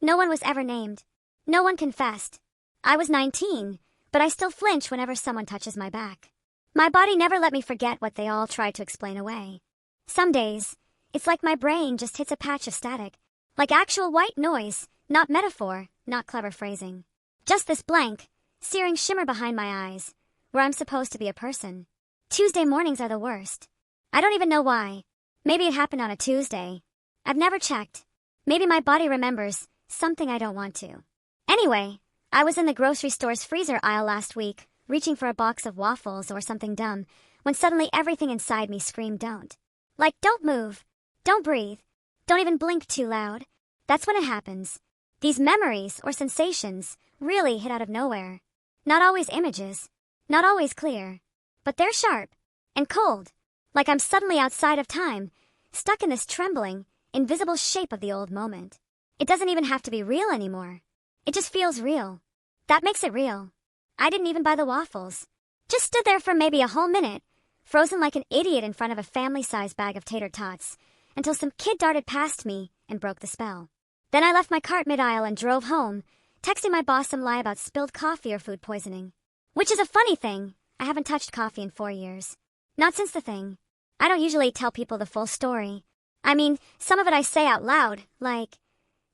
No one was ever named. No one confessed. I was 19, but I still flinch whenever someone touches my back. My body never let me forget what they all tried to explain away. Some days, it's like my brain just hits a patch of static. Like actual white noise, not metaphor, not clever phrasing. Just this blank, searing shimmer behind my eyes, where I'm supposed to be a person. Tuesday mornings are the worst. I don't even know why. Maybe it happened on a Tuesday. I've never checked. Maybe my body remembers something I don't want to. Anyway, I was in the grocery store's freezer aisle last week, reaching for a box of waffles or something dumb, when suddenly everything inside me screamed don't. Like, don't move. Don't breathe. Don't even blink too loud. That's when it happens. These memories or sensations really hit out of nowhere. Not always images. Not always clear. But they're sharp. And cold. Like I'm suddenly outside of time, stuck in this trembling, invisible shape of the old moment. It doesn't even have to be real anymore. It just feels real. That makes it real. I didn't even buy the waffles. Just stood there for maybe a whole minute, frozen like an idiot in front of a family-sized bag of tater tots, until some kid darted past me and broke the spell. Then I left my cart mid-aisle and drove home, texting my boss some lie about spilled coffee or food poisoning. Which is a funny thing. I haven't touched coffee in 4 years. Not since the thing. I don't usually tell people the full story. I mean, some of it I say out loud, like,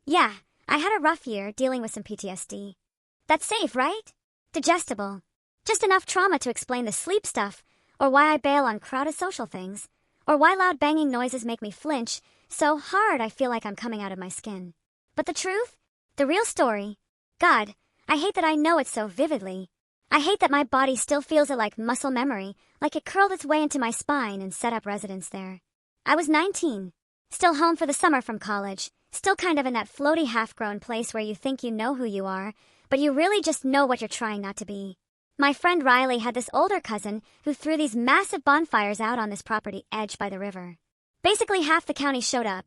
yeah, I had a rough year dealing with some PTSD. That's safe, right? Digestible. Just enough trauma to explain the sleep stuff, or why I bail on crowded social things, or why loud banging noises make me flinch so hard I feel like I'm coming out of my skin. But the truth? The real story? God, I hate that I know it so vividly. I hate that my body still feels it like muscle memory, like it curled its way into my spine and set up residence there. I was 19, still home for the summer from college, still kind of in that floaty half-grown place where you think you know who you are, but you really just know what you're trying not to be. My friend Riley had this older cousin who threw these massive bonfires out on this property edge by the river. Basically half the county showed up,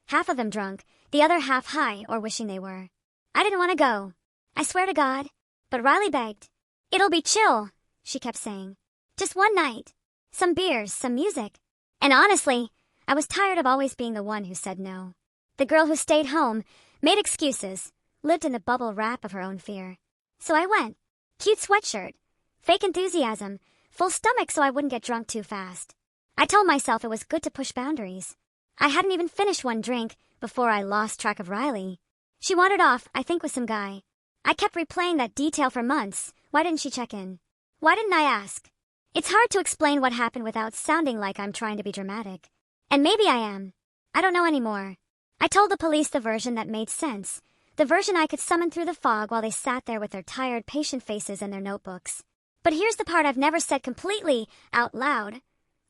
half of them drunk, the other half high or wishing they were. I didn't want to go. I swear to God. But Riley begged. It'll be chill, she kept saying. Just one night. Some beers, some music. And honestly, I was tired of always being the one who said no. The girl who stayed home, made excuses, lived in the bubble wrap of her own fear. So I went. Cute sweatshirt. Fake enthusiasm. Full stomach so I wouldn't get drunk too fast. I told myself it was good to push boundaries. I hadn't even finished one drink before I lost track of Riley. She wandered off, I think with some guy. I kept replaying that detail for months. Why didn't she check in? Why didn't I ask? It's hard to explain what happened without sounding like I'm trying to be dramatic. And maybe I am. I don't know anymore. I told the police the version that made sense. The version I could summon through the fog while they sat there with their tired, patient faces and their notebooks. But here's the part I've never said completely out loud.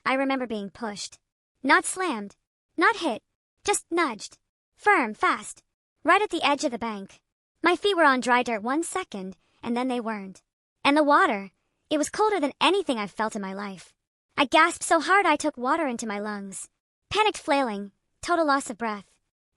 I remember being pushed. Not slammed. Not hit. Just nudged. Firm, fast. Right at the edge of the bank. My feet were on dry dirt 1 second, and then they weren't. And the water, it was colder than anything I've felt in my life. I gasped so hard I took water into my lungs. Panicked flailing, total loss of breath.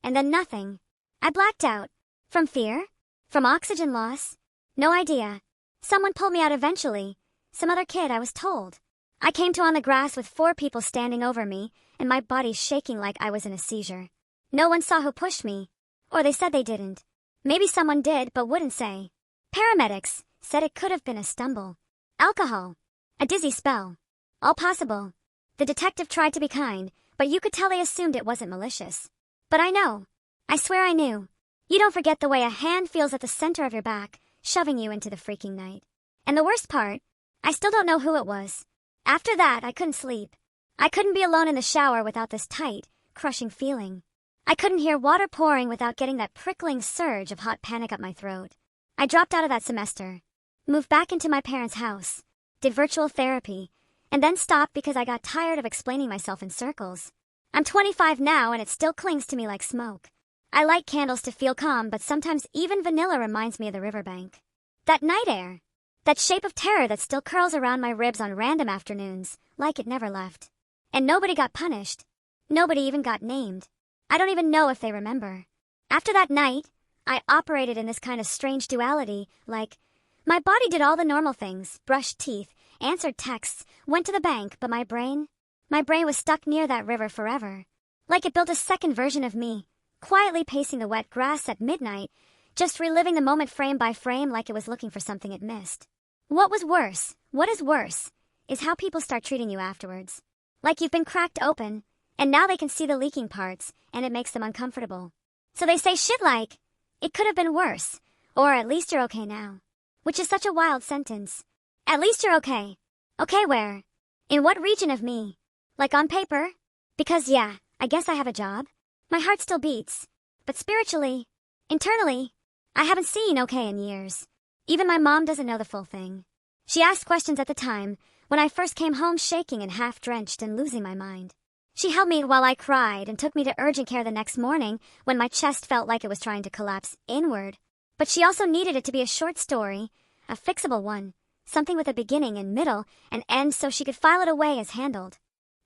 And then nothing. I blacked out. From fear? From oxygen loss? No idea. Someone pulled me out eventually. Some other kid, I was told. I came to on the grass with 4 people standing over me, and my body shaking like I was in a seizure. No one saw who pushed me. Or they said they didn't. Maybe someone did, but wouldn't say. Paramedics said it could have been a stumble. Alcohol. A dizzy spell. All possible. The detective tried to be kind, but you could tell they assumed it wasn't malicious. But I know. I swear I knew. You don't forget the way a hand feels at the center of your back, shoving you into the freaking night. And the worst part, I still don't know who it was. After that, I couldn't sleep. I couldn't be alone in the shower without this tight, crushing feeling. I couldn't hear water pouring without getting that prickling surge of hot panic up my throat. I dropped out of that semester, moved back into my parents' house, did virtual therapy, and then stopped because I got tired of explaining myself in circles. I'm 25 now and it still clings to me like smoke. I light candles to feel calm, but sometimes even vanilla reminds me of the riverbank. That night air. That shape of terror that still curls around my ribs on random afternoons, like it never left. And nobody got punished. Nobody even got named. I don't even know if they remember. After that night, I operated in this kind of strange duality, like, my body did all the normal things, brushed teeth, answered texts, went to the bank, but my brain was stuck near that river forever. Like it built a second version of me, quietly pacing the wet grass at midnight, just reliving the moment frame by frame like it was looking for something it missed. What is worse, is how people start treating you afterwards. Like you've been cracked open, and now they can see the leaking parts, and it makes them uncomfortable. So they say shit like, it could have been worse, or at least you're okay now. Which is such a wild sentence. At least you're okay. Okay where? In what region of me? Like on paper? Because yeah, I guess I have a job. My heart still beats. But spiritually, internally, I haven't seen okay in years. Even my mom doesn't know the full thing. She asked questions at the time, when I first came home shaking and half-drenched and losing my mind. She held me while I cried and took me to urgent care the next morning when my chest felt like it was trying to collapse inward. But she also needed it to be a short story, a fixable one, something with a beginning and middle and end so she could file it away as handled.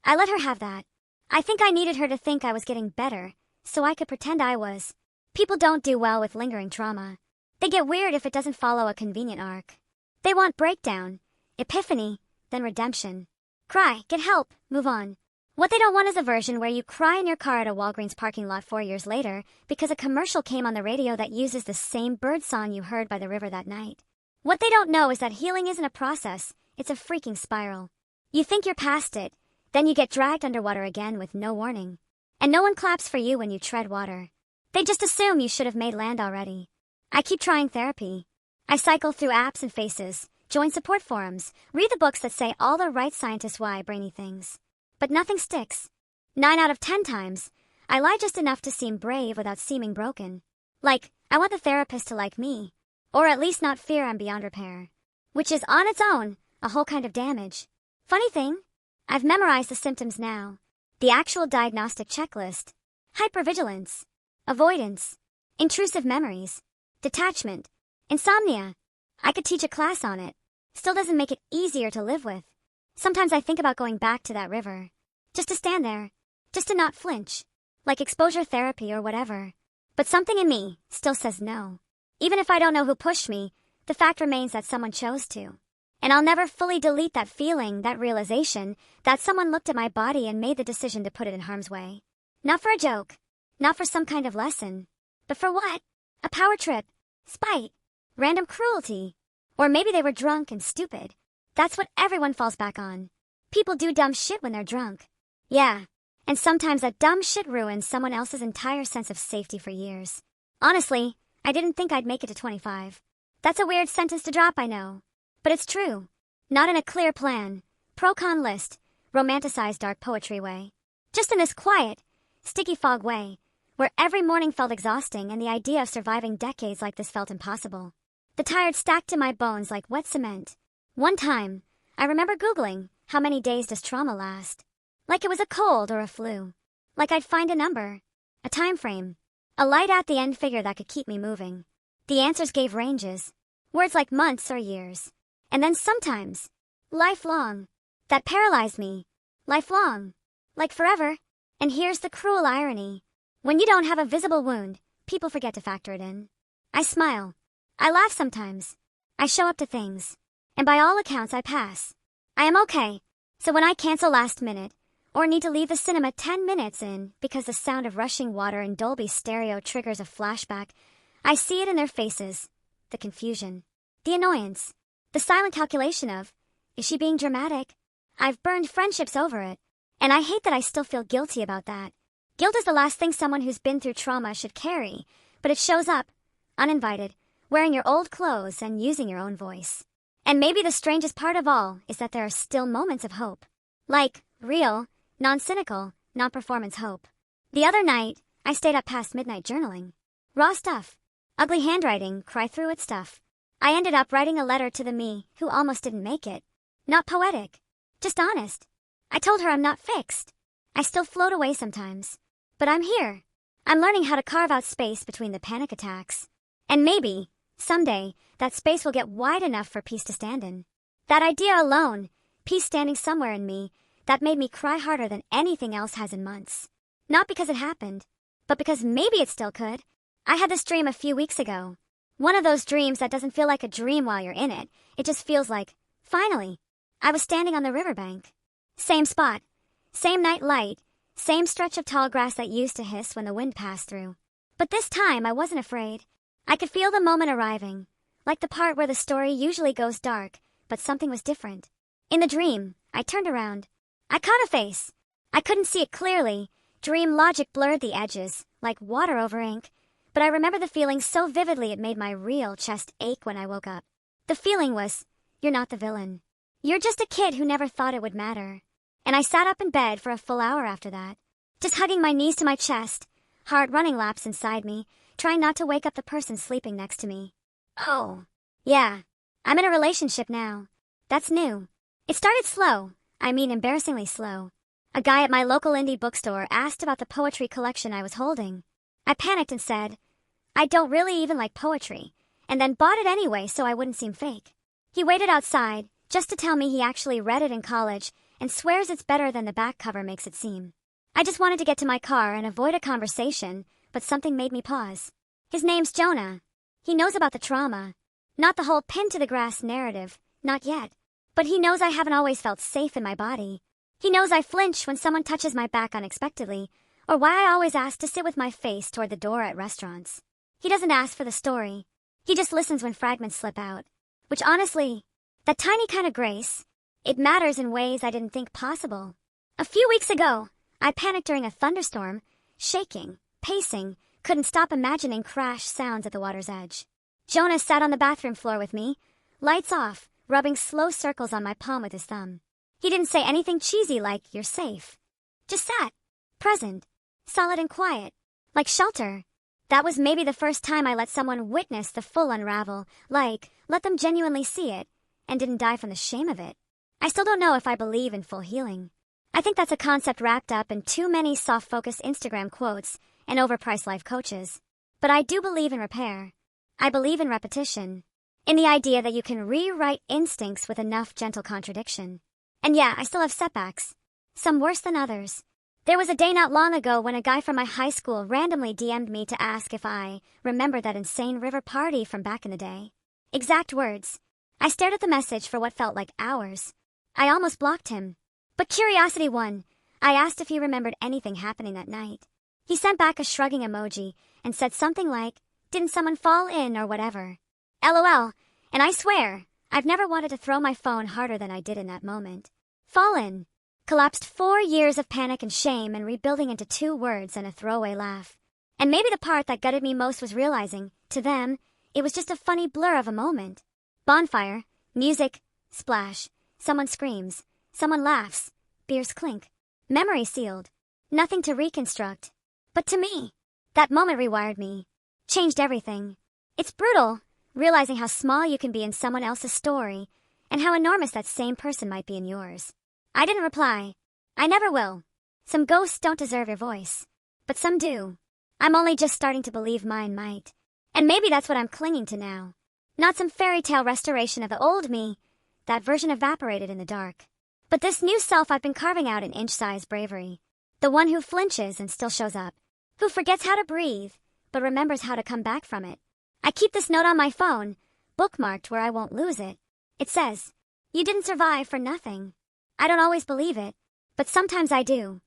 I let her have that. I think I needed her to think I was getting better, so I could pretend I was. People don't do well with lingering trauma. They get weird if it doesn't follow a convenient arc. They want breakdown, epiphany, then redemption. Cry, get help, move on. What they don't want is a version where you cry in your car at a Walgreens parking lot 4 years later because a commercial came on the radio that uses the same bird song you heard by the river that night. What they don't know is that healing isn't a process, it's a freaking spiral. You think you're past it, then you get dragged underwater again with no warning. And no one claps for you when you tread water. They just assume you should have made land already. I keep trying therapy. I cycle through apps and faces, join support forums, read the books that say all the right scientists why brainy things. But nothing sticks. 9 out of 10 times, I lie just enough to seem brave without seeming broken. Like, I want the therapist to like me. Or at least not fear I'm beyond repair. Which is on its own, a whole kind of damage. Funny thing, I've memorized the symptoms now. The actual diagnostic checklist. Hypervigilance. Avoidance. Intrusive memories. Detachment. Insomnia. I could teach a class on it. Still doesn't make it easier to live with. Sometimes I think about going back to that river. Just to stand there. Just to not flinch. Like exposure therapy or whatever. But something in me still says no. Even if I don't know who pushed me, the fact remains that someone chose to. And I'll never fully delete that feeling, that realization, that someone looked at my body and made the decision to put it in harm's way. Not for a joke. Not for some kind of lesson. But for what? A power trip. Spite. Random cruelty. Or maybe they were drunk and stupid. That's what everyone falls back on. People do dumb shit when they're drunk. Yeah. And sometimes that dumb shit ruins someone else's entire sense of safety for years. Honestly, I didn't think I'd make it to 25. That's a weird sentence to drop, I know. But it's true. Not in a clear plan, pro-con list, romanticized dark poetry way. Just in this quiet, sticky fog way, where every morning felt exhausting and the idea of surviving decades like this felt impossible. The tired stacked to my bones like wet cement. One time, I remember Googling, how many days does trauma last? Like it was a cold or a flu. Like I'd find a number, a time frame, a light at the end figure that could keep me moving. The answers gave ranges, words like months or years. And then sometimes, lifelong. That paralyzed me. Lifelong. Like forever. And here's the cruel irony. When you don't have a visible wound, people forget to factor it in. I smile. I laugh sometimes. I show up to things. And by all accounts I pass. I am okay. So when I cancel last minute, or need to leave the cinema 10 minutes in because the sound of rushing water in Dolby stereo triggers a flashback, I see it in their faces. The confusion. The annoyance. The silent calculation of, is she being dramatic? I've burned friendships over it. And I hate that I still feel guilty about that. Guilt is the last thing someone who's been through trauma should carry, but it shows up, uninvited, wearing your old clothes and using your own voice. And maybe the strangest part of all is that there are still moments of hope. Like, real, non-cynical, non-performance hope. The other night, I stayed up past midnight journaling. Raw stuff. Ugly handwriting, cry through it stuff. I ended up writing a letter to the me who almost didn't make it. Not poetic. Just honest. I told her I'm not fixed. I still float away sometimes. But I'm here. I'm learning how to carve out space between the panic attacks. And maybe, someday, that space will get wide enough for peace to stand in. That idea alone, peace standing somewhere in me, that made me cry harder than anything else has in months. Not because it happened, but because maybe it still could. I had this dream a few weeks ago. One of those dreams that doesn't feel like a dream while you're in it. It just feels like, finally, I was standing on the riverbank. Same spot. Same night light. Same stretch of tall grass that used to hiss when the wind passed through. But this time I wasn't afraid. I could feel the moment arriving, like the part where the story usually goes dark, but something was different. In the dream, I turned around. I caught a face. I couldn't see it clearly. Dream logic blurred the edges, like water over ink. But I remember the feeling so vividly it made my real chest ache when I woke up. The feeling was, you're not the villain. You're just a kid who never thought it would matter. And I sat up in bed for a full hour after that, just hugging my knees to my chest, heart running laps inside me, trying not to wake up the person sleeping next to me. Oh, yeah, I'm in a relationship now. That's new. It started slow, embarrassingly slow. A guy at my local indie bookstore asked about the poetry collection I was holding. I panicked and said, I don't really even like poetry, and then bought it anyway so I wouldn't seem fake. He waited outside, just to tell me he actually read it in college and swears it's better than the back cover makes it seem. I just wanted to get to my car and avoid a conversation, but something made me pause. His name's Jonah. He knows about the trauma. Not the whole pin to the grass narrative, not yet. But he knows I haven't always felt safe in my body. He knows I flinch when someone touches my back unexpectedly, or why I always ask to sit with my face toward the door at restaurants. He doesn't ask for the story. He just listens when fragments slip out. Which honestly, that tiny kind of grace, it matters in ways I didn't think possible. A few weeks ago, I panicked during a thunderstorm, shaking, pacing, couldn't stop imagining crash sounds at the water's edge. Jonah sat on the bathroom floor with me, lights off, rubbing slow circles on my palm with his thumb. He didn't say anything cheesy like, you're safe. Just sat, present, solid and quiet, like shelter. That was maybe the first time I let someone witness the full unravel, like, let them genuinely see it, and didn't die from the shame of it. I still don't know if I believe in full healing. I think that's a concept wrapped up in too many soft-focused Instagram quotes and overpriced life coaches. But I do believe in repair. I believe in repetition. In the idea that you can rewrite instincts with enough gentle contradiction. And yeah, I still have setbacks. Some worse than others. There was a day not long ago when a guy from my high school randomly DM'd me to ask if I remembered that insane river party from back in the day. Exact words. I stared at the message for what felt like hours. I almost blocked him. But curiosity won. I asked if he remembered anything happening that night. He sent back a shrugging emoji and said something like, didn't someone fall in or whatever? LOL. And I swear, I've never wanted to throw my phone harder than I did in that moment. Fall in. Collapsed 4 years of panic and shame and rebuilding into 2 words and a throwaway laugh. And maybe the part that gutted me most was realizing, to them, it was just a funny blur of a moment. Bonfire, music, splash, someone screams, someone laughs, beers clink. Memory sealed. Nothing to reconstruct. But to me, that moment rewired me. Changed everything. It's brutal, realizing how small you can be in someone else's story, and how enormous that same person might be in yours. I didn't reply. I never will. Some ghosts don't deserve your voice. But some do. I'm only just starting to believe mine might. And maybe that's what I'm clinging to now. Not some fairy tale restoration of the old me. That version evaporated in the dark. But this new self I've been carving out in inch-sized bravery. The one who flinches and still shows up. Who forgets how to breathe, but remembers how to come back from it. I keep this note on my phone, bookmarked where I won't lose it. It says, you didn't survive for nothing. I don't always believe it, but sometimes I do.